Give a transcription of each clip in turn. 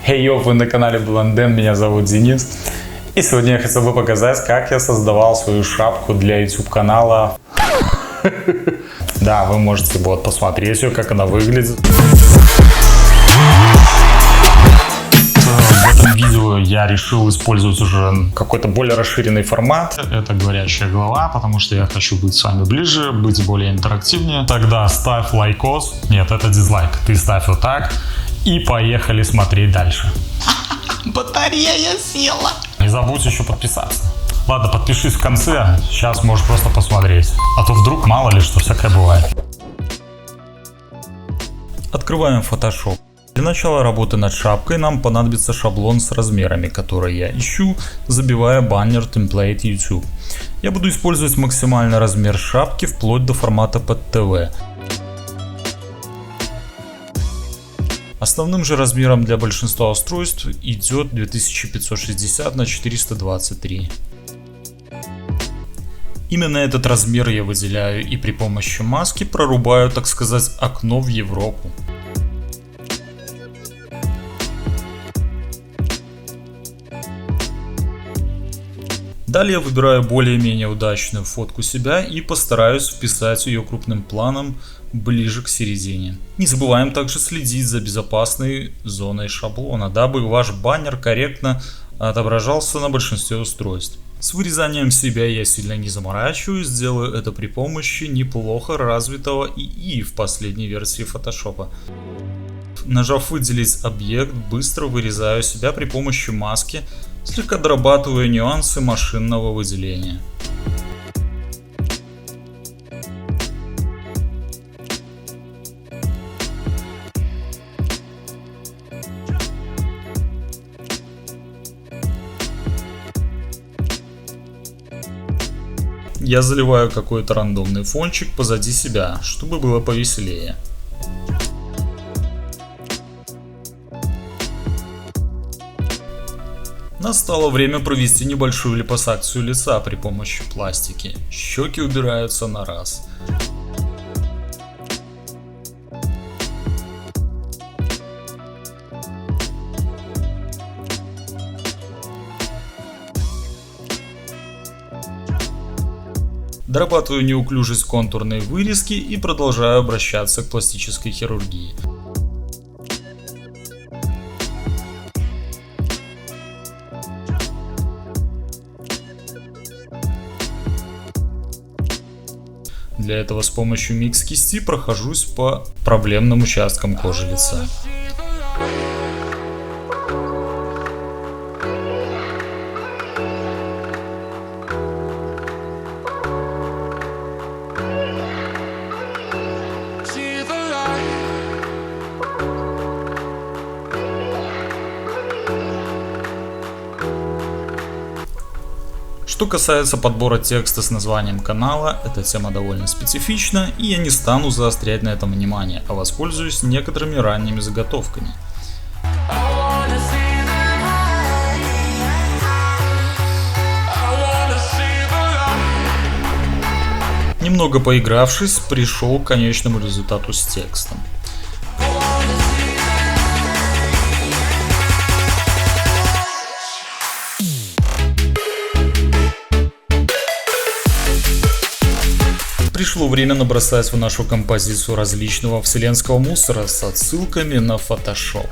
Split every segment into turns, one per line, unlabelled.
Хей, вы на канале Blenden, меня зовут Денис. И сегодня я хотел бы показать, как я создавал свою шапку для YouTube канала. Да, вы можете посмотреть ее, как она выглядит. В этом видео я решил использовать уже какой-то более расширенный формат. Это говорящая голова, потому что я хочу быть с вами ближе, быть более интерактивнее. Тогда ставь лайкос. Нет, это дизлайк. Ты ставь вот так. И поехали смотреть дальше.
Батарея села.
Не забудь еще подписаться. Ладно, подпишись в конце. Сейчас можешь просто посмотреть. А то вдруг мало ли что, всякое бывает. Открываем Photoshop. Для начала работы над шапкой нам понадобится шаблон с размерами, который я ищу, забивая баннер Template YouTube. Я буду использовать максимальный размер шапки вплоть до формата под ТВ. Основным же размером для большинства устройств идет 2560 на 423. Именно этот размер я выделяю и при помощи маски прорубаю, так сказать, окно в Европу. Далее выбираю более-менее удачную фотку себя и постараюсь вписать ее крупным планом ближе к середине. Не забываем также следить за безопасной зоной шаблона, дабы ваш баннер корректно отображался на большинстве устройств. С вырезанием себя я сильно не заморачиваюсь, сделаю это при помощи неплохо развитого ИИ в последней версии Photoshop. Нажав выделить объект, быстро вырезаю себя при помощи маски, слегка дорабатывая нюансы машинного выделения. Я заливаю какой-то рандомный фончик позади себя, чтобы было повеселее. Настало время провести небольшую липосакцию лица при помощи пластики. Щеки убираются на раз. Дорабатываю неуклюжесть контурной вырезки и продолжаю обращаться к пластической хирургии. Для этого с помощью микс кисти прохожусь по проблемным участкам кожи лица. Что касается подбора текста с названием канала, эта тема довольно специфична, и я не стану заострять на этом внимание, а воспользуюсь некоторыми ранними заготовками. Немного поигравшись, пришел к конечному результату с текстом. Пришло время набросать в нашу композицию различного вселенского мусора с отсылками на Photoshop.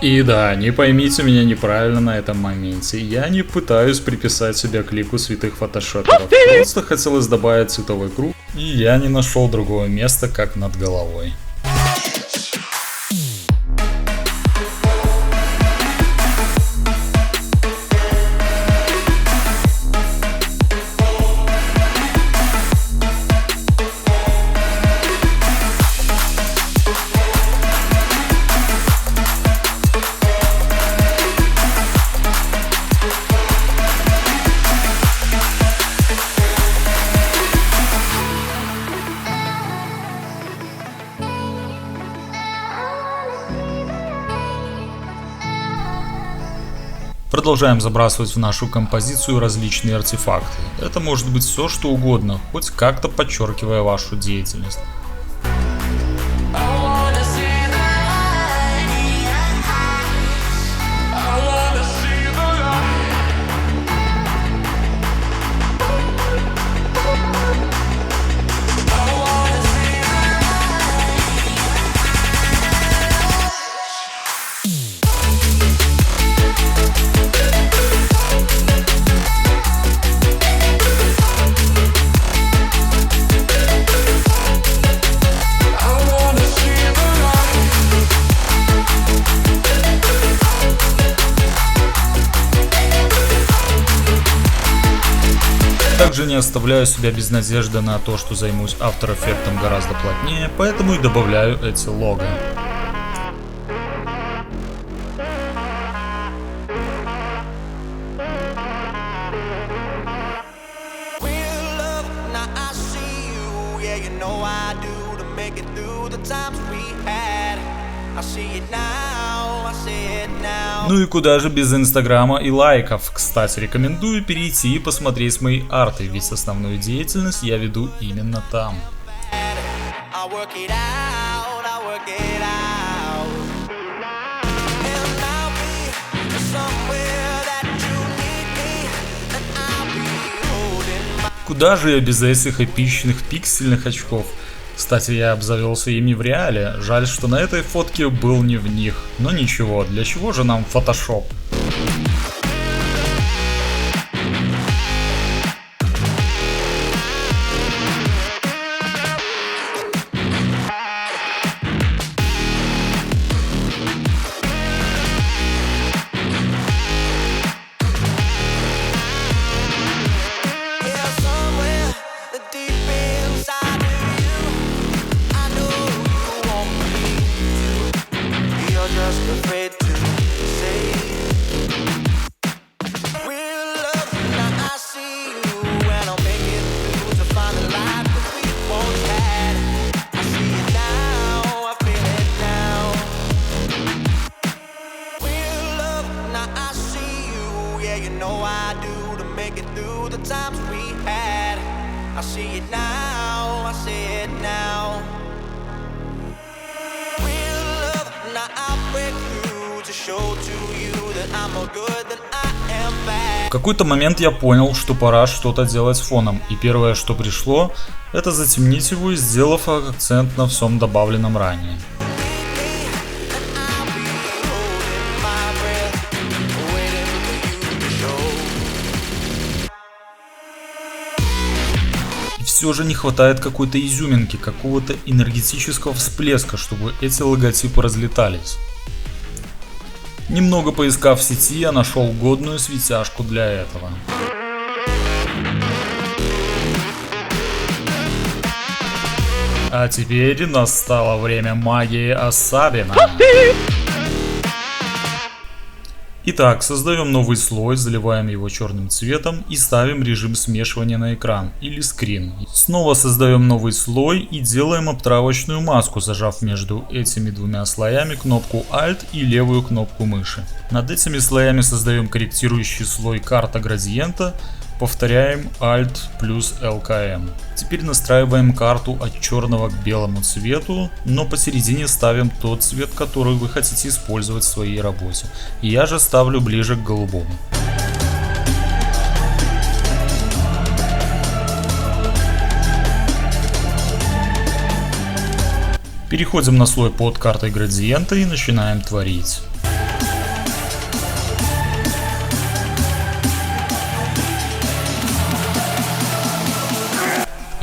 И да, не поймите меня неправильно на этом моменте, я не пытаюсь приписать себя к лику святых фотошоперов, просто хотелось добавить цветовой круг, и я не нашел другого места, как над головой. продолжаем забрасывать в нашу композицию различные артефакты. Это может быть все, что угодно, хоть как-то подчеркивая вашу деятельность. Также не оставляю себя без надежды на то, что займусь After Effects гораздо плотнее, поэтому и добавляю эти лого. Ну и куда же без инстаграма и лайков. Кстати, рекомендую перейти и посмотреть мои арты, ведь основную деятельность я веду именно там. Куда же я без этих эпичных пиксельных очков? Кстати, я обзавелся ими в реале. Жаль, что на этой фотке был не в них. Но ничего, для чего же нам Photoshop? В какой-то момент я понял, что пора что-то делать с фоном, и первое, что пришло, это затемнить его, сделав акцент на всем добавленном ранее. И все же не хватает какой-то изюминки, какого-то энергетического всплеска, чтобы эти логотипы разлетались. Немного поискав в сети, я нашел годную светяшку для этого. А теперь настало время магии Асабина. Итак, создаем новый слой, заливаем его черным цветом и ставим режим смешивания на экран или скрин. Снова создаем новый слой и делаем обтравочную маску, зажав между этими двумя слоями кнопку Alt и левую кнопку мыши. Над этими слоями создаем корректирующий слой карта градиента, повторяем Alt плюс LKM. Теперь настраиваем карту от черного к белому цвету, но посередине ставим тот цвет, который вы хотите использовать в своей работе. Я же ставлю ближе к голубому. Переходим на слой под картой градиента и начинаем творить.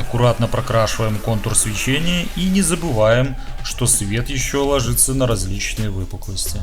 Аккуратно прокрашиваем контур свечения и не забываем, что свет еще ложится на различные выпуклости.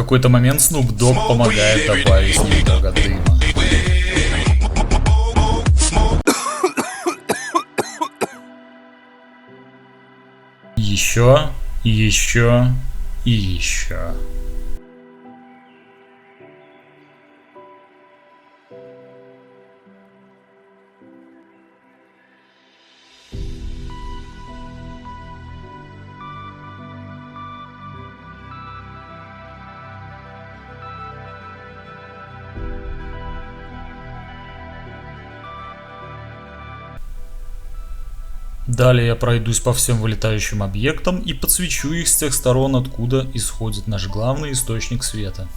какой-то момент Snoop Dogg помогает добавить немного дыма. Еще, еще и еще. Далее я пройдусь по всем вылетающим объектам и подсвечу их с тех сторон, откуда исходит наш главный источник света.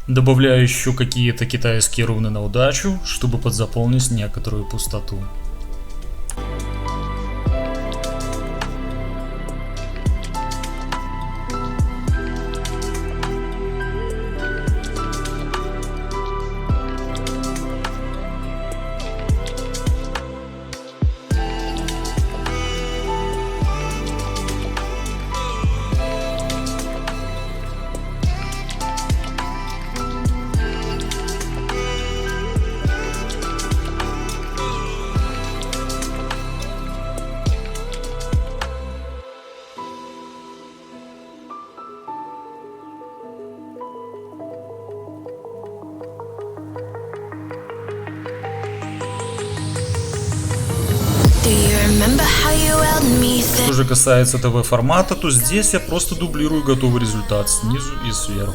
Добавляю еще какие-то китайские руны на удачу, чтобы подзаполнить некоторую пустоту. Что же касается ТВ-формата, то здесь я просто дублирую готовый результат снизу и сверху.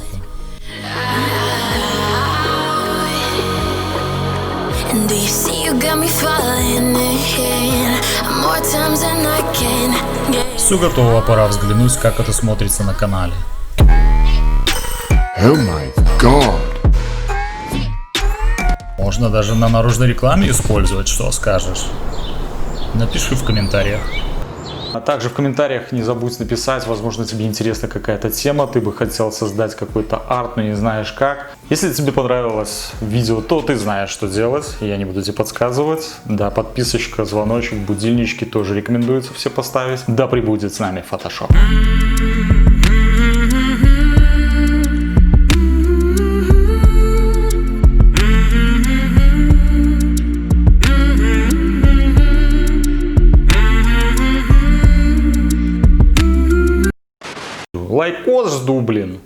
Все готово, пора взглянуть, как это смотрится на канале.
Oh my god.
Можно даже на наружной рекламе использовать, что скажешь? Напиши в комментариях. А также в комментариях не забудь написать, возможно, тебе интересна какая-то тема, ты бы хотел создать какой-то арт, но не знаешь как. Если тебе понравилось видео, то ты знаешь, что делать, я не буду тебе подсказывать. Да, подписочка, звоночек, будильнички тоже рекомендуется все поставить. Да пребудет с нами Photoshop. Лайкос жду, блин.